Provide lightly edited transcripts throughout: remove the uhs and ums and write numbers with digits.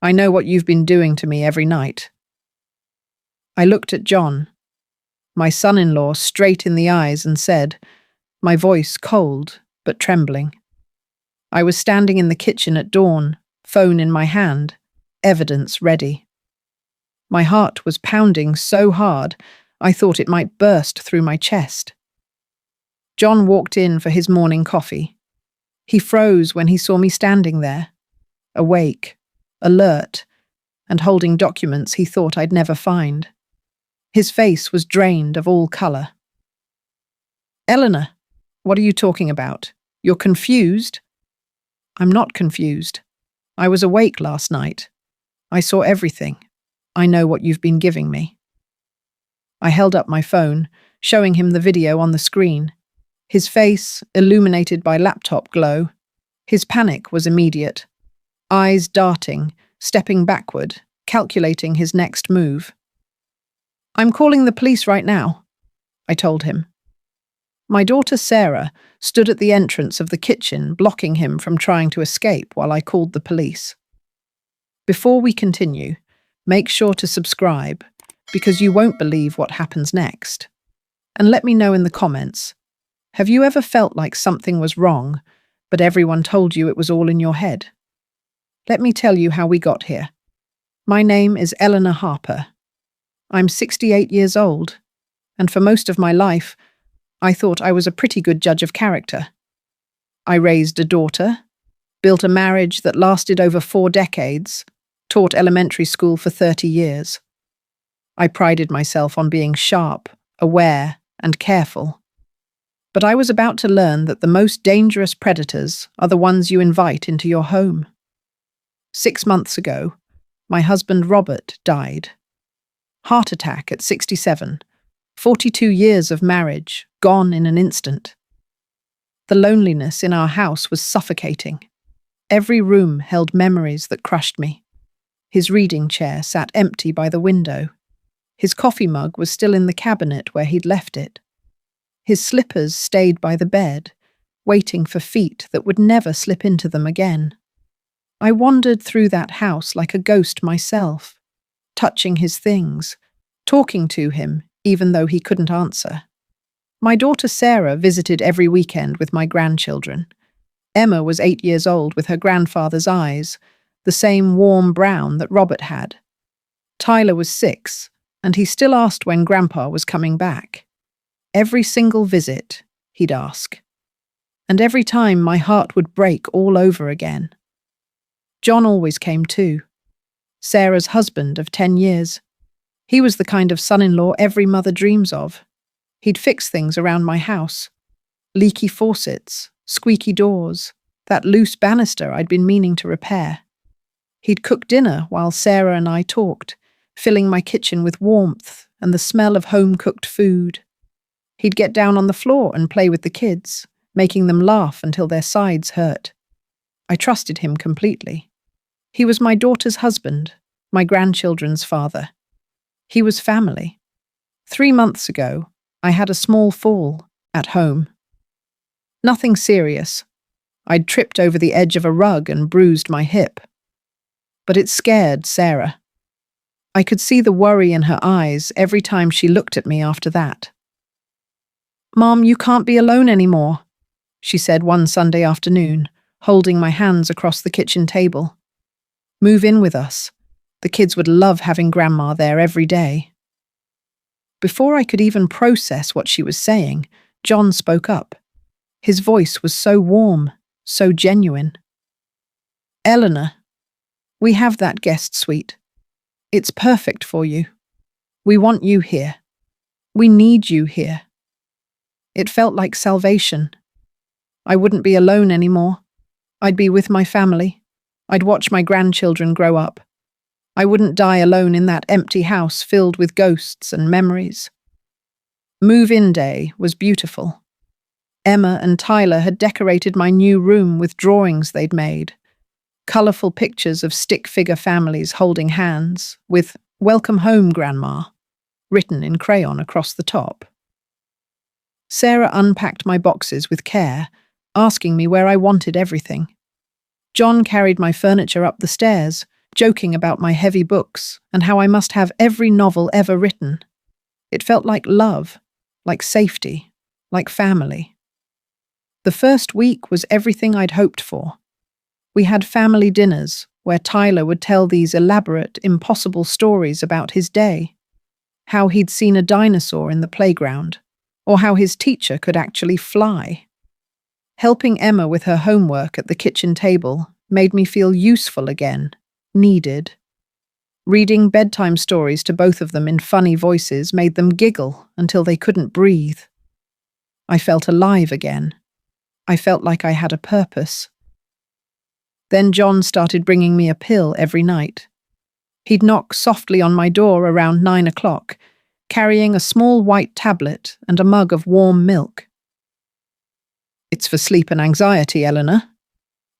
I know what you've been doing to me every night." I looked at John, my son-in-law, straight in the eyes and said, my voice cold but trembling. I was standing in the kitchen at dawn, phone in my hand, evidence ready. My heart was pounding so hard I thought it might burst through my chest. John walked in for his morning coffee. He froze when he saw me standing there, awake, alert, and holding documents he thought I'd never find. His face was drained of all colour. "Eleanor, what are you talking about? You're confused?" "I'm not confused. I was awake last night. I saw everything. I know what you've been giving me." I held up my phone, showing him the video on the screen. His face, illuminated by laptop glow. His panic was immediate. Eyes darting, stepping backward, calculating his next move. "I'm calling the police right now," I told him. My daughter Sarah stood at the entrance of the kitchen, blocking him from trying to escape while I called the police. Before we continue, make sure to subscribe, because you won't believe what happens next. And let me know in the comments, have you ever felt like something was wrong, but everyone told you it was all in your head? Let me tell you how we got here. My name is Eleanor Harper. I'm 68 years old, and for most of my life, I thought I was a pretty good judge of character. I raised a daughter, built a marriage that lasted over 4 decades, taught elementary school for 30 years. I prided myself on being sharp, aware, and careful. But I was about to learn that the most dangerous predators are the ones you invite into your home. 6 months ago, my husband Robert died. Heart attack at 67, 42 years of marriage, gone in an instant. The loneliness in our house was suffocating. Every room held memories that crushed me. His reading chair sat empty by the window. His coffee mug was still in the cabinet where he'd left it. His slippers stayed by the bed, waiting for feet that would never slip into them again. I wandered through that house like a ghost myself, touching his things, talking to him even though he couldn't answer. My daughter Sarah visited every weekend with my grandchildren. Emma was 8 years old with her grandfather's eyes, the same warm brown that Robert had. Tyler was 6, and he still asked when Grandpa was coming back. Every single visit, he'd ask. And every time my heart would break all over again. John always came too. Sarah's husband of 10 years. He was the kind of son-in-law every mother dreams of. He'd fix things around my house. Leaky faucets, squeaky doors, that loose banister I'd been meaning to repair. He'd cook dinner while Sarah and I talked, filling my kitchen with warmth and the smell of home-cooked food. He'd get down on the floor and play with the kids, making them laugh until their sides hurt. I trusted him completely. He was my daughter's husband, my grandchildren's father. He was family. 3 months ago, I had a small fall at home. Nothing serious. I'd tripped over the edge of a rug and bruised my hip. But it scared Sarah. I could see the worry in her eyes every time she looked at me after that. "Mom, you can't be alone anymore," she said one Sunday afternoon, holding my hands across the kitchen table. "Move in with us. The kids would love having Grandma there every day." Before I could even process what she was saying, John spoke up. His voice was so warm, so genuine. "Eleanor, we have that guest suite. It's perfect for you. We want you here. We need you here." It felt like salvation. I wouldn't be alone anymore. I'd be with my family. I'd watch my grandchildren grow up. I wouldn't die alone in that empty house filled with ghosts and memories. Move-in day was beautiful. Emma and Tyler had decorated my new room with drawings they'd made. Colourful pictures of stick-figure families holding hands, with "Welcome home, Grandma," written in crayon across the top. Sarah unpacked my boxes with care, asking me where I wanted everything. John carried my furniture up the stairs, joking about my heavy books and how I must have every novel ever written. It felt like love, like safety, like family. The first week was everything I'd hoped for. We had family dinners where Tyler would tell these elaborate, impossible stories about his day, how he'd seen a dinosaur in the playground, or how his teacher could actually fly. Helping Emma with her homework at the kitchen table made me feel useful again, needed. Reading bedtime stories to both of them in funny voices made them giggle until they couldn't breathe. I felt alive again. I felt like I had a purpose. Then John started bringing me a pill every night. He'd knock softly on my door around 9 o'clock, carrying a small white tablet and a mug of warm milk. "It's for sleep and anxiety, Eleanor,"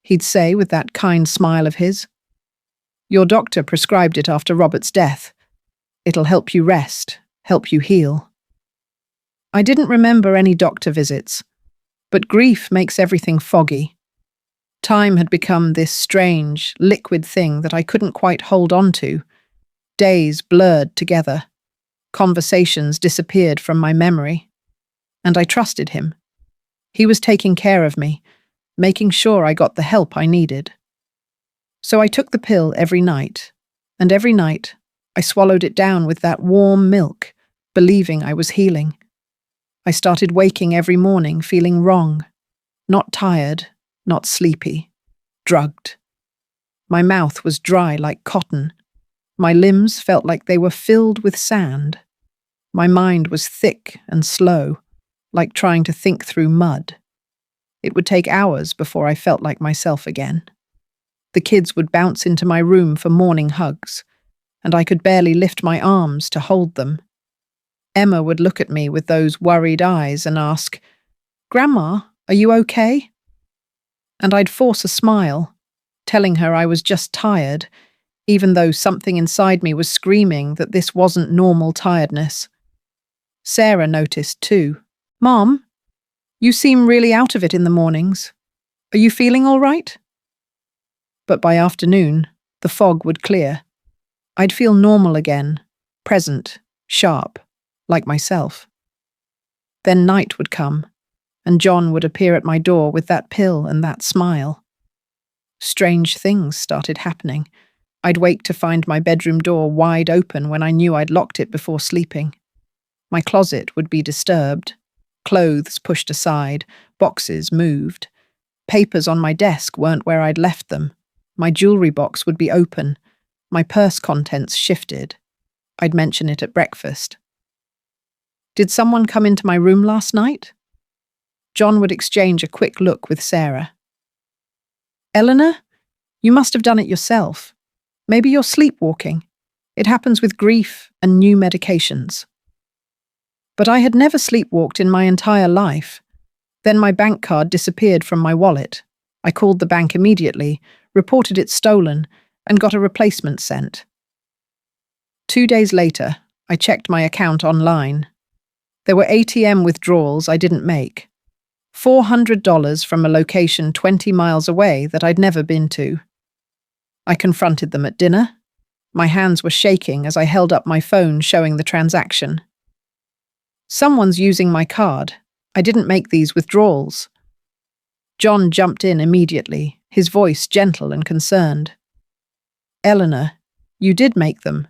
he'd say with that kind smile of his. "Your doctor prescribed it after Robert's death. It'll help you rest, help you heal." I didn't remember any doctor visits, but grief makes everything foggy. Time had become this strange, liquid thing that I couldn't quite hold on to. Days blurred together. Conversations disappeared from my memory. And I trusted him. He was taking care of me, making sure I got the help I needed. So I took the pill every night, and every night I swallowed it down with that warm milk, believing I was healing. I started waking every morning feeling wrong, not tired, not sleepy, drugged. My mouth was dry like cotton. My limbs felt like they were filled with sand. My mind was thick and slow, like trying to think through mud. It would take hours before I felt like myself again. The kids would bounce into my room for morning hugs, and I could barely lift my arms to hold them. Emma would look at me with those worried eyes and ask, "Grandma, are you okay?" And I'd force a smile, telling her I was just tired, even though something inside me was screaming that this wasn't normal tiredness. Sarah noticed too. "Mom, you seem really out of it in the mornings. Are you feeling all right?" But by afternoon, the fog would clear. I'd feel normal again, present, sharp, like myself. Then night would come, and John would appear at my door with that pill and that smile. Strange things started happening. I'd wake to find my bedroom door wide open when I knew I'd locked it before sleeping. My closet would be disturbed, clothes pushed aside, boxes moved. Papers on my desk weren't where I'd left them. My jewelry box would be open. My purse contents shifted. I'd mention it at breakfast. "Did someone come into my room last night?" John would exchange a quick look with Sarah. "Eleanor, you must have done it yourself. Maybe you're sleepwalking. It happens with grief and new medications." But I had never sleepwalked in my entire life. Then my bank card disappeared from my wallet. I called the bank immediately, reported it stolen, and got a replacement sent. 2 days later, I checked my account online. There were ATM withdrawals I didn't make. $400 from a location 20 miles away that I'd never been to. I confronted them at dinner. My hands were shaking as I held up my phone showing the transaction. "Someone's using my card. I didn't make these withdrawals." John jumped in immediately, his voice gentle and concerned. "Eleanor, you did make them.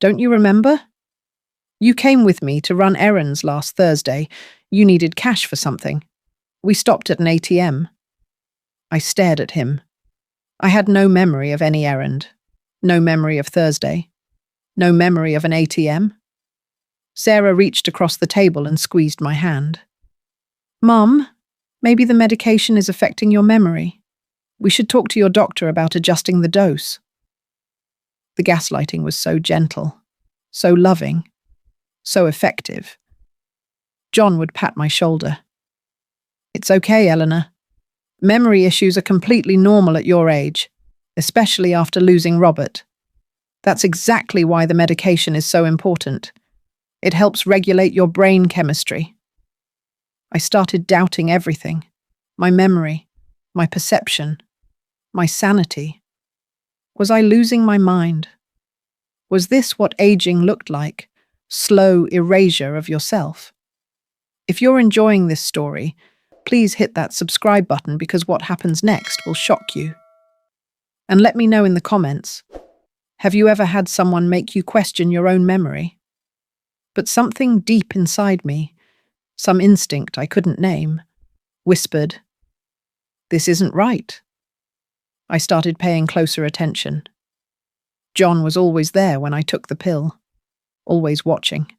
Don't you remember? You came with me to run errands last Thursday. You needed cash for something. We stopped at an ATM." I stared at him. I had no memory of any errand. No memory of Thursday. No memory of an ATM. Sarah reached across the table and squeezed my hand. "Mum, maybe the medication is affecting your memory. We should talk to your doctor about adjusting the dose." The gaslighting was so gentle, so loving, so effective. John would pat my shoulder. "It's okay, Eleanor. Memory issues are completely normal at your age, especially after losing Robert. That's exactly why the medication is so important. It helps regulate your brain chemistry." I started doubting everything. My memory, my perception, my sanity. Was I losing my mind? Was this what aging looked like? Slow erasure of yourself? If you're enjoying this story, please hit that subscribe button because what happens next will shock you. And let me know in the comments, have you ever had someone make you question your own memory? But something deep inside me, some instinct I couldn't name, whispered, "This isn't right." I started paying closer attention. John was always there when I took the pill, always watching.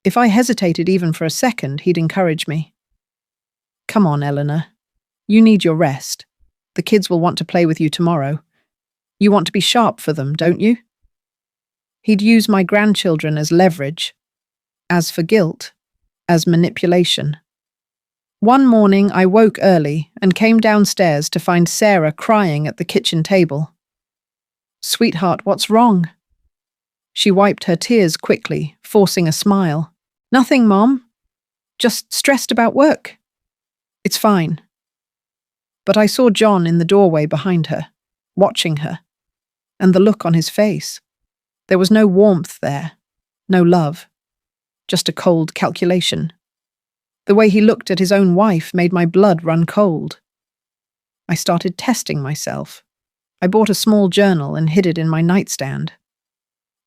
If I hesitated even for a second, he'd encourage me. "Come on, Eleanor. You need your rest. The kids will want to play with you tomorrow. You want to be sharp for them, don't you?" He'd use my grandchildren as leverage, as for guilt, as manipulation. One morning I woke early and came downstairs to find Sarah crying at the kitchen table. "Sweetheart, what's wrong?" She wiped her tears quickly, forcing a smile. "Nothing, Mom. Just stressed about work." "It's fine." But I saw John in the doorway behind her, watching her, and the look on his face. There was no warmth there, no love, just a cold calculation. The way he looked at his own wife made my blood run cold. I started testing myself. I bought a small journal and hid it in my nightstand.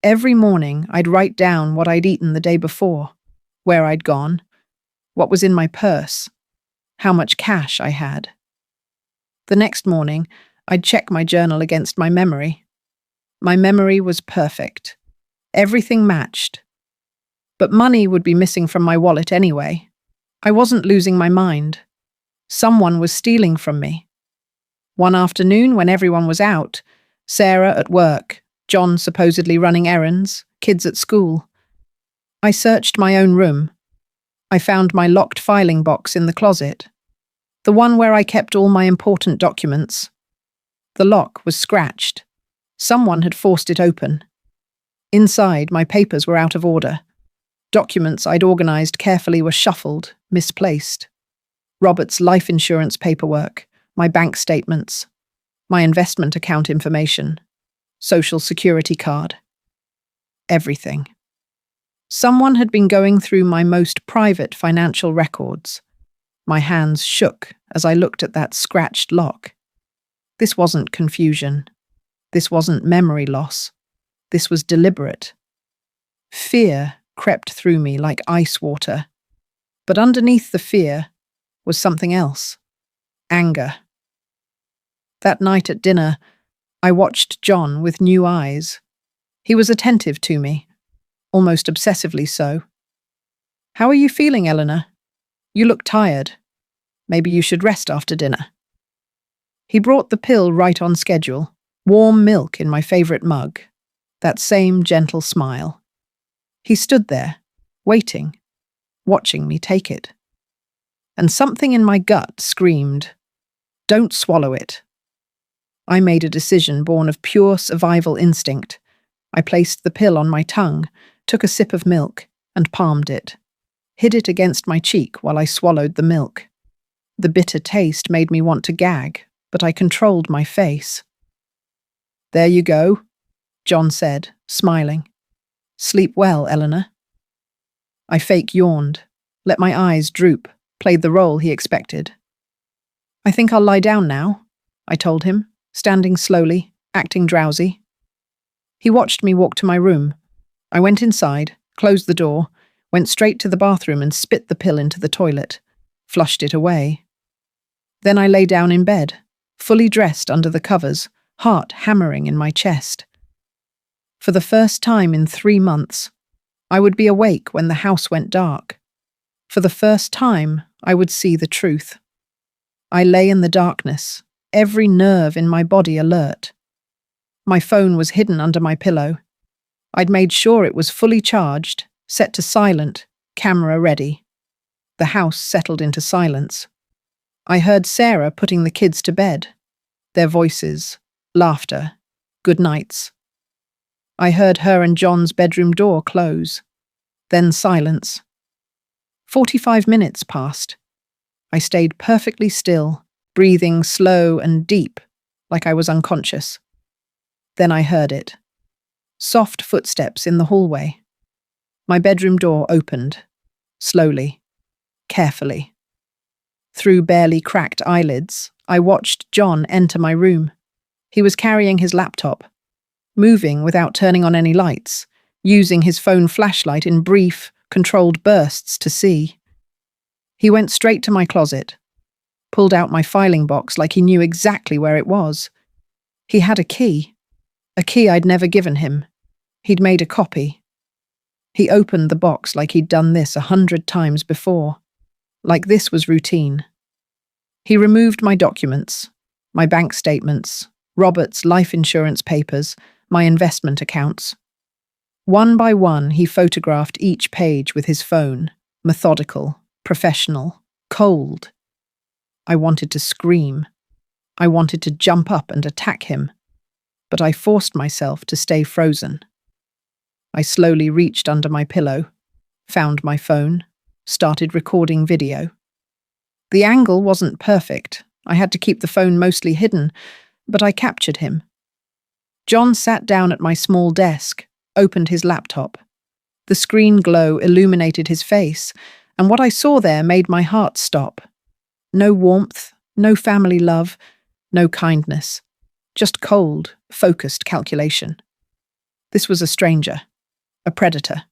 Every morning I'd write down what I'd eaten the day before, where I'd gone, what was in my purse, how much cash I had. The next morning, I'd check my journal against my memory. My memory was perfect. Everything matched. But money would be missing from my wallet anyway. I wasn't losing my mind. Someone was stealing from me. One afternoon, when everyone was out, Sarah at work, John supposedly running errands, kids at school, I searched my own room. I found my locked filing box in the closet, the one where I kept all my important documents. The lock was scratched. Someone had forced it open. Inside, my papers were out of order. Documents I'd organized carefully were shuffled, misplaced. Robert's life insurance paperwork, my bank statements, my investment account information, social security card. Everything. Someone had been going through my most private financial records. My hands shook as I looked at that scratched lock. This wasn't confusion. This wasn't memory loss. This was deliberate. Fear crept through me like ice water. But underneath the fear was something else. Anger. That night at dinner, I watched John with new eyes. He was attentive to me, almost obsessively so. "How are you feeling, Eleanor? You look tired. Maybe you should rest after dinner." He brought the pill right on schedule, warm milk in my favorite mug, that same gentle smile. He stood there, waiting, watching me take it. And something in my gut screamed, "Don't swallow it." I made a decision born of pure survival instinct. I placed the pill on my tongue, took a sip of milk, and palmed it. Hid it against my cheek while I swallowed the milk. The bitter taste made me want to gag, but I controlled my face. "There you go," John said, smiling. "Sleep well, Eleanor." I fake yawned, let my eyes droop, played the role he expected. "I think I'll lie down now," I told him, standing slowly, acting drowsy. He watched me walk to my room. I went inside, closed the door, went straight to the bathroom and spit the pill into the toilet, flushed it away. Then I lay down in bed, fully dressed under the covers, heart hammering in my chest. For the first time in 3 months, I would be awake when the house went dark. For the first time, I would see the truth. I lay in the darkness, every nerve in my body alert. My phone was hidden under my pillow. I'd made sure it was fully charged, set to silent, camera ready. The house settled into silence. I heard Sarah putting the kids to bed. Their voices, laughter, good nights. I heard her and John's bedroom door close. Then silence. 45 minutes passed. I stayed perfectly still, breathing slow and deep, like I was unconscious. Then I heard it. Soft footsteps in the hallway. My bedroom door opened. Slowly. Carefully. Through barely cracked eyelids, I watched John enter my room. He was carrying his laptop, moving without turning on any lights, using his phone flashlight in brief, controlled bursts to see. He went straight to my closet, pulled out my filing box like he knew exactly where it was. He had a key I'd never given him. He'd made a copy. He opened the box like he'd done this 100 times before, like this was routine. He removed my documents, my bank statements, Robert's life insurance papers, my investment accounts. One by one, he photographed each page with his phone, methodical, professional, cold. I wanted to scream. I wanted to jump up and attack him, but I forced myself to stay frozen. I slowly reached under my pillow, found my phone, started recording video. The angle wasn't perfect. I had to keep the phone mostly hidden, but I captured him. John sat down at my small desk, opened his laptop. The screen glow illuminated his face, and what I saw there made my heart stop. No warmth, no family love, no kindness. Just cold, focused calculation. This was a stranger, a predator.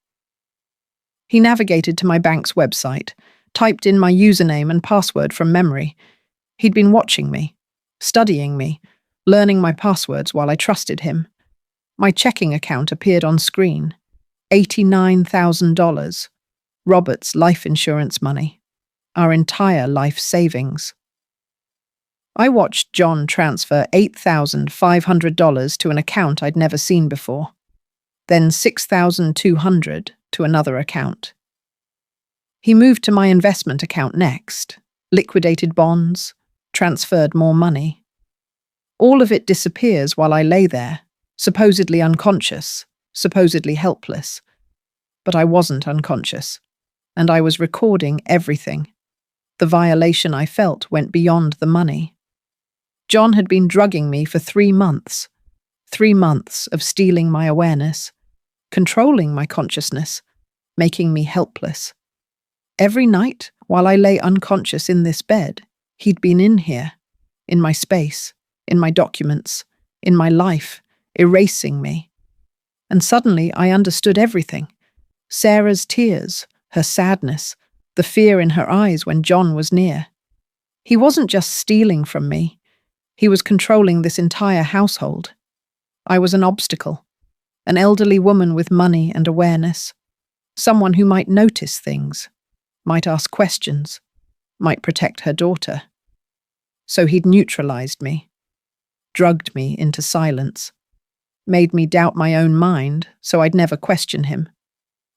He navigated to my bank's website, typed in my username and password from memory. He'd been watching me, studying me, learning my passwords while I trusted him. My checking account appeared on screen. $89,000. Robert's life insurance money. Our entire life savings. I watched John transfer $8,500 to an account I'd never seen before. Then $6,200 to another account. He moved to my investment account next, liquidated bonds, transferred more money. All of it disappears while I lay there, supposedly unconscious, supposedly helpless. But I wasn't unconscious, and I was recording everything. The violation I felt went beyond the money. John had been drugging me for 3 months. 3 months of stealing my awareness, controlling my consciousness, making me helpless. Every night, while I lay unconscious in this bed, he'd been in here, in my space, in my documents, in my life, erasing me. And suddenly I understood everything. Sarah's tears, her sadness, the fear in her eyes when John was near. He wasn't just stealing from me. He was controlling this entire household. I was an obstacle, an elderly woman with money and awareness, someone who might notice things, might ask questions, might protect her daughter. So he'd neutralized me, drugged me into silence, made me doubt my own mind so I'd never question him,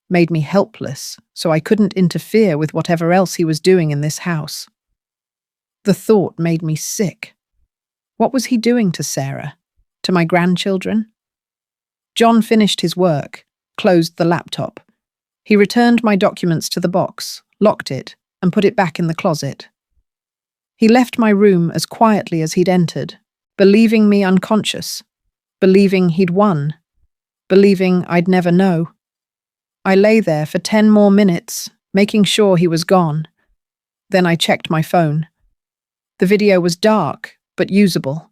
made me helpless so I couldn't interfere with whatever else he was doing in this house. The thought made me sick. What was he doing to Sarah? To my grandchildren? John finished his work, closed the laptop. He returned my documents to the box, locked it, and put it back in the closet. He left my room as quietly as he'd entered, believing me unconscious, believing he'd won, believing I'd never know. I lay there for 10 more minutes, making sure he was gone. Then I checked my phone. The video was dark, but usable.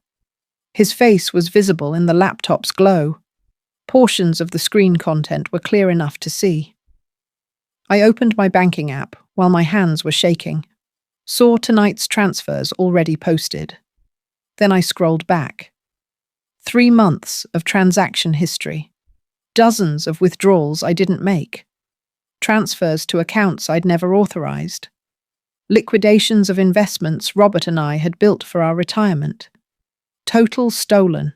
His face was visible in the laptop's glow. Portions of the screen content were clear enough to see. I opened my banking app while my hands were shaking, saw tonight's transfers already posted. Then I scrolled back. 3 months of transaction history. Dozens of withdrawals I didn't make. Transfers to accounts I'd never authorized. Liquidations of investments Robert and I had built for our retirement. Total stolen.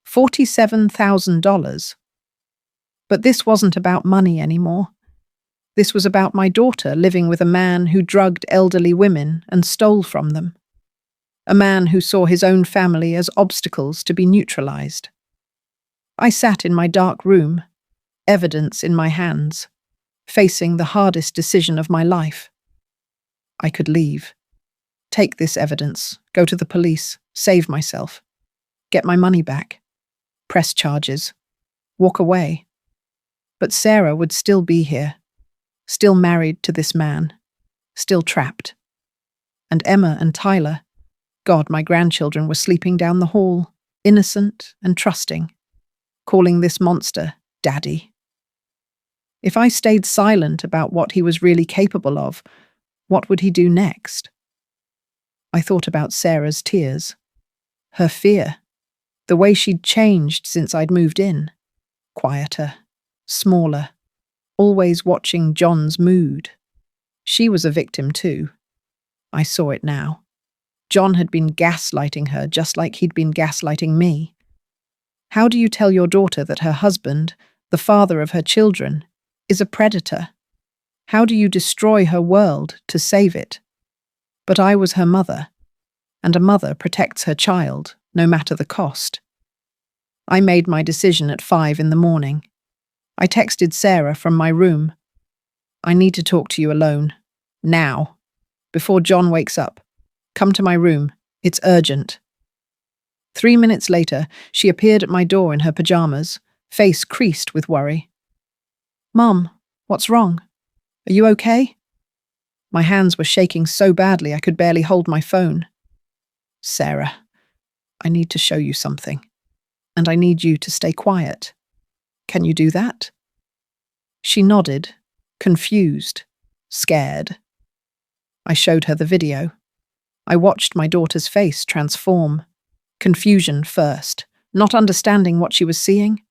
$47,000. But this wasn't about money anymore. This was about my daughter living with a man who drugged elderly women and stole from them. A man who saw his own family as obstacles to be neutralized. I sat in my dark room, evidence in my hands, facing the hardest decision of my life. I could leave. Take this evidence, go to the police, save myself, get my money back. press charges, walk away. But Sarah would still be here, still married to this man, still trapped. And Emma and Tyler, God, my grandchildren were sleeping down the hall, innocent and trusting, calling this monster Daddy. If I stayed silent about what he was really capable of, what would he do next? I thought about Sarah's tears, her fear, the way she'd changed since I'd moved in. Quieter, smaller, always watching John's mood. She was a victim too. I saw it now. John had been gaslighting her just like he'd been gaslighting me. How do you tell your daughter that her husband, the father of her children, is a predator? How do you destroy her world to save it? But I was her mother, and a mother protects her child, no matter the cost. I made my decision at 5 a.m. I texted Sarah from my room. I need to talk to you alone. Now. Before John wakes up. Come to my room. It's urgent. 3 minutes later, she appeared at my door in her pajamas, face creased with worry. Mum, what's wrong? Are you okay? My hands were shaking so badly I could barely hold my phone. Sarah, I need to show you something, and I need you to stay quiet. Can you do that? She nodded, confused, scared. I showed her the video. I watched my daughter's face transform. Confusion first, not understanding what she was seeing.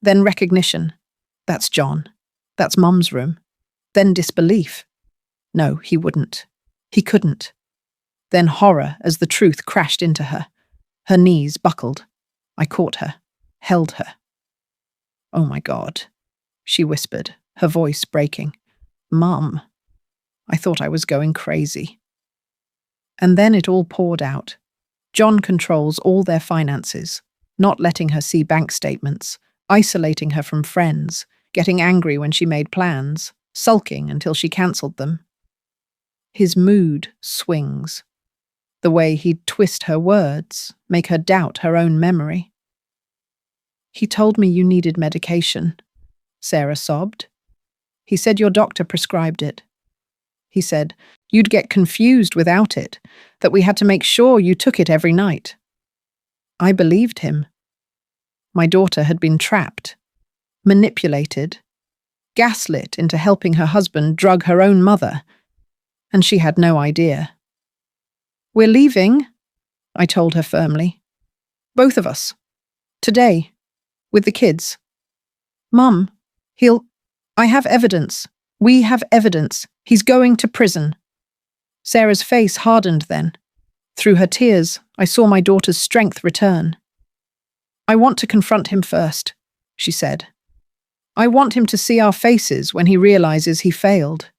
Then recognition. That's John. That's Mum's room. Then disbelief. No, he wouldn't. He couldn't. Then horror as the truth crashed into her. Her knees buckled. I caught her, held her. Oh my God, she whispered, her voice breaking. Mum. I thought I was going crazy. And then it all poured out. John controls all their finances, not letting her see bank statements, isolating her from friends, getting angry when she made plans, sulking until she cancelled them. His mood swings. The way he'd twist her words, make her doubt her own memory. He told me you needed medication, Sarah sobbed. He said your doctor prescribed it. He said you'd get confused without it, that we had to make sure you took it every night. I believed him. My daughter had been trapped, manipulated, gaslit into helping her husband drug her own mother, and she had no idea. We're leaving, I told her firmly. Both of us. Today. With the kids. Mum, I have evidence. We have evidence. He's going to prison. Sarah's face hardened then. Through her tears, I saw my daughter's strength return. I want to confront him first, she said. I want him to see our faces when he realizes he failed.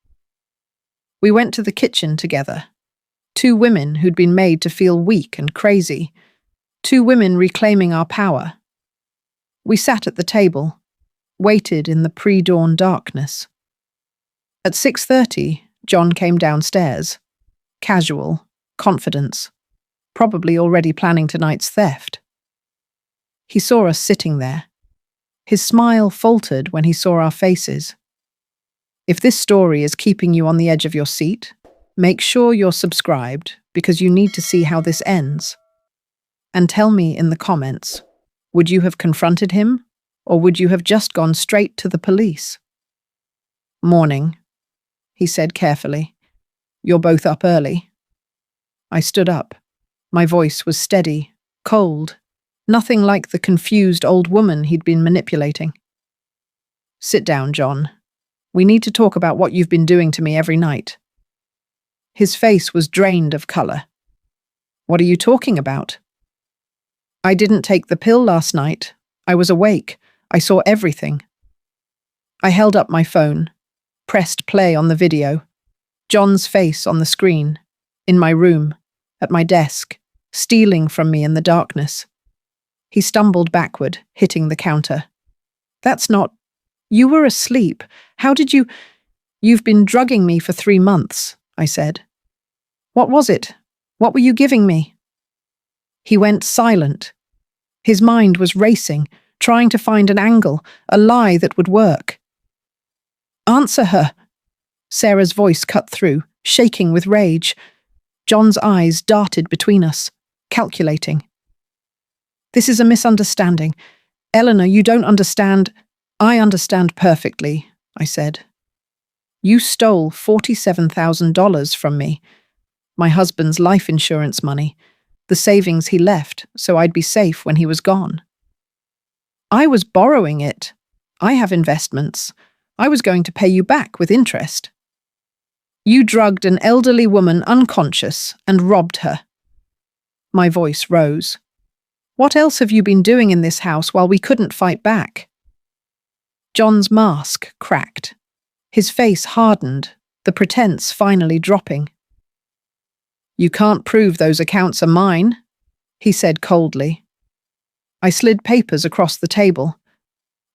We went to the kitchen together. 2 women who'd been made to feel weak and crazy. 2 women reclaiming our power. We sat at the table, waited in the pre-dawn darkness. At 6:30, John came downstairs. Casual, confidence, probably already planning tonight's theft. He saw us sitting there. His smile faltered when he saw our faces. If this story is keeping you on the edge of your seat, make sure you're subscribed because you need to see how this ends. And tell me in the comments, would you have confronted him, or would you have just gone straight to the police? Morning, he said carefully. You're both up early. I stood up. My voice was steady, cold, nothing like the confused old woman he'd been manipulating. Sit down, John. We need to talk about what you've been doing to me every night. His face was drained of color. What are you talking about? I didn't take the pill last night. I was awake. I saw everything. I held up my phone, pressed play on the video. John's face on the screen, in my room, at my desk, stealing from me in the darkness. He stumbled backward, hitting the counter. That's not... You were asleep. How did you... You've been drugging me for 3 months, I said. What was it? What were you giving me? He went silent. His mind was racing, trying to find an angle, a lie that would work. "Answer her!" Sarah's voice cut through, shaking with rage. John's eyes darted between us, calculating. "This is a misunderstanding. Eleanor, you don't understand." "I understand perfectly," I said. "You stole $47,000 from me, my husband's life insurance money, the savings he left so I'd be safe when he was gone. I was borrowing it. I have investments. I was going to pay you back with interest. You drugged an elderly woman unconscious and robbed her." My voice rose. "What else have you been doing in this house while we couldn't fight back?" John's mask cracked. His face hardened, the pretense finally dropping. "You can't prove those accounts are mine," he said coldly. I slid papers across the table.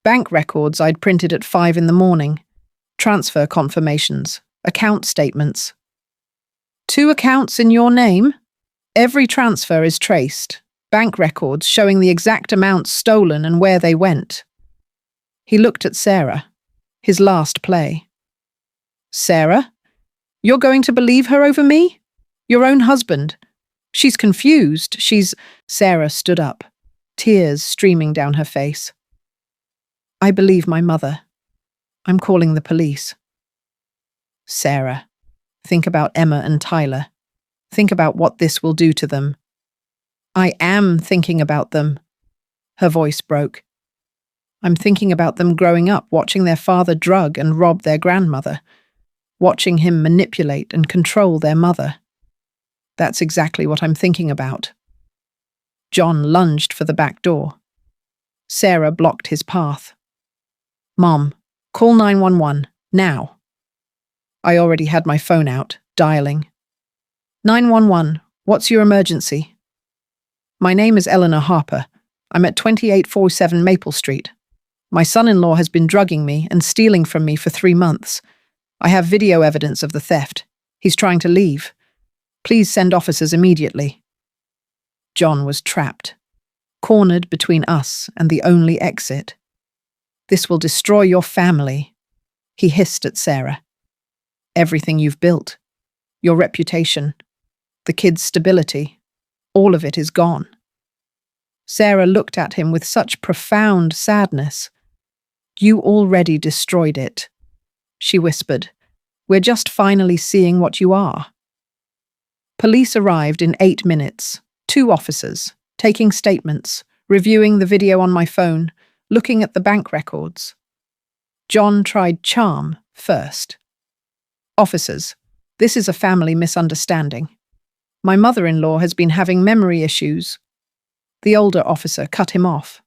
Bank records I'd printed at 5 in the morning. Transfer confirmations. Account statements. 2 accounts in your name? Every transfer is traced. Bank records showing the exact amounts stolen and where they went. He looked at Sarah. His last play. "Sarah? You're going to believe her over me? Your own husband? She's confused. Sarah stood up, tears streaming down her face. "I believe my mother. I'm calling the police." "Sarah, think about Emma and Tyler. Think about what this will do to them." "I am thinking about them." Her voice broke. "I'm thinking about them growing up, watching their father drug and rob their grandmother, watching him manipulate and control their mother. That's exactly what I'm thinking about." John lunged for the back door. Sarah blocked his path. "Mom, call 911, now." I already had my phone out, dialing. "911, what's your emergency?" "My name is Eleanor Harper. I'm at 2847 Maple Street. My son-in-law has been drugging me and stealing from me for 3 months. I have video evidence of the theft. He's trying to leave. Please send officers immediately." John was trapped, cornered between us and the only exit. "This will destroy your family," he hissed at Sarah. "Everything you've built, your reputation, the kids' stability, all of it is gone." Sarah looked at him with such profound sadness. "You already destroyed it," she whispered. "We're just finally seeing what you are." Police arrived in 8 minutes, 2 officers, taking statements, reviewing the video on my phone, looking at the bank records. John tried charm first. "Officers, this is a family misunderstanding. My mother-in-law has been having memory issues." The older officer cut him off.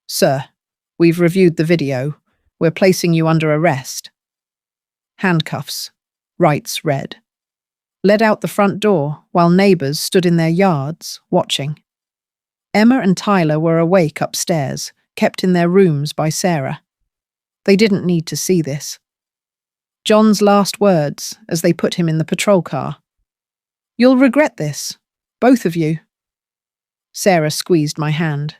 "Sir, we've reviewed the video. We're placing you under arrest." Handcuffs, rights read. Led out the front door while neighbors stood in their yards, watching. Emma and Tyler were awake upstairs, kept in their rooms by Sarah. They didn't need to see this. John's last words as they put him in the patrol car. "You'll regret this, both of you." Sarah squeezed my hand.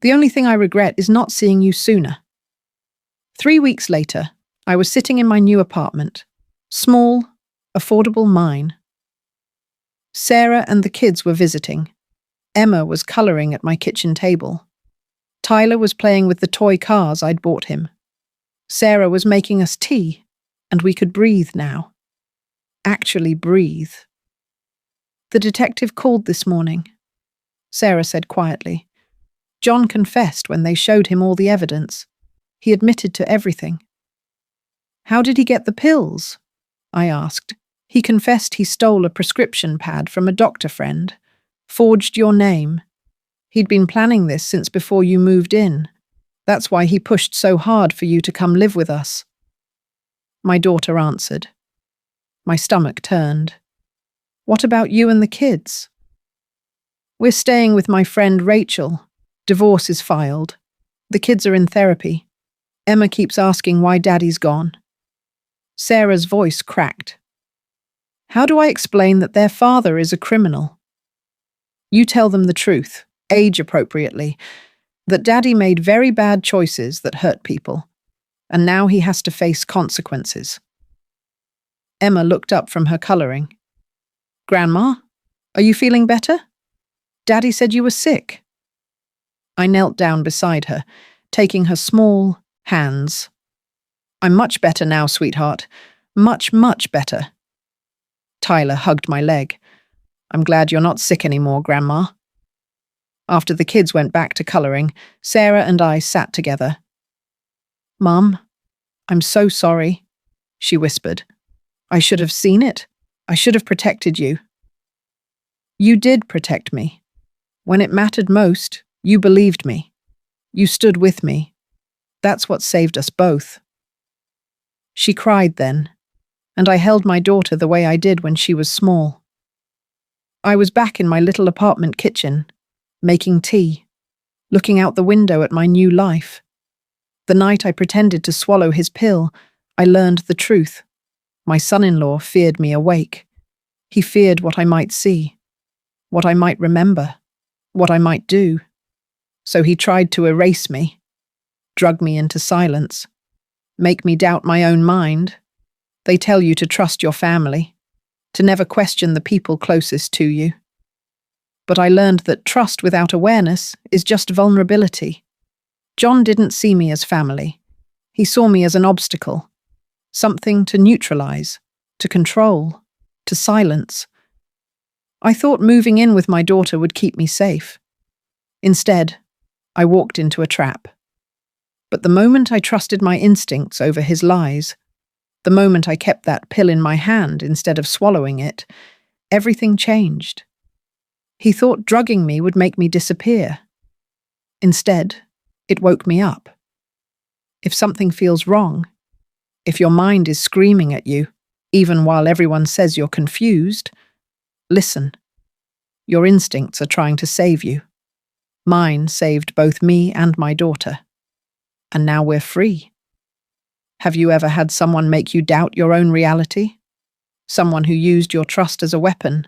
"The only thing I regret is not seeing you sooner." 3 weeks later, I was sitting in my new apartment. Small, affordable mine. Sarah and the kids were visiting. Emma was coloring at my kitchen table. Tyler was playing with the toy cars I'd bought him. Sarah was making us tea, and we could breathe now. Actually breathe. "The detective called this morning," Sarah said quietly. "John confessed when they showed him all the evidence. He admitted to everything." "How did he get the pills?" I asked. "He confessed he stole a prescription pad from a doctor friend, forged your name. He'd been planning this since before you moved in. That's why he pushed so hard for you to come live with us." My daughter answered. My stomach turned. "What about you and the kids?" "We're staying with my friend Rachel. Divorce is filed. The kids are in therapy. Emma keeps asking why Daddy's gone." Sarah's voice cracked. "How do I explain that their father is a criminal?" "You tell them the truth. age appropriately, that Daddy made very bad choices that hurt people, and now he has to face consequences. Emma looked up from her colouring. Grandma, are you feeling better? Daddy said you were sick. I knelt down beside her, taking her small hands. I'm much better now, sweetheart. Much, much better. Tyler hugged my leg. I'm glad you're not sick anymore, Grandma. After the kids went back to colouring, Sarah and I sat together. Mum, I'm so sorry, she whispered. I should have seen it. I should have protected you. You did protect me. When it mattered most, you believed me. You stood with me. That's what saved us both. She cried then, and I held my daughter the way I did when she was small. I was back in my little apartment kitchen, making tea, looking out the window at my new life. The night I pretended to swallow his pill, I learned the truth. My son-in-law feared me awake. He feared what I might see, what I might remember, what I might do. So he tried to erase me, drug me into silence, make me doubt my own mind. They tell you to trust your family, to never question the people closest to you. But I learned that trust without awareness is just vulnerability. John didn't see me as family. He saw me as an obstacle, something to neutralize, to control, to silence. I thought moving in with my daughter would keep me safe. Instead, I walked into a trap. But the moment I trusted my instincts over his lies, the moment I kept that pill in my hand instead of swallowing it, everything changed. He thought drugging me would make me disappear. Instead, it woke me up. If something feels wrong, if your mind is screaming at you, even while everyone says you're confused, listen. Your instincts are trying to save you. Mine saved both me and my daughter. And now we're free. Have you ever had someone make you doubt your own reality? Someone who used your trust as a weapon?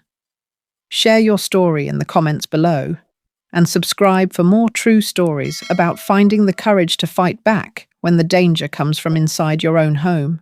Share your story in the comments below, and subscribe for more true stories about finding the courage to fight back when the danger comes from inside your own home.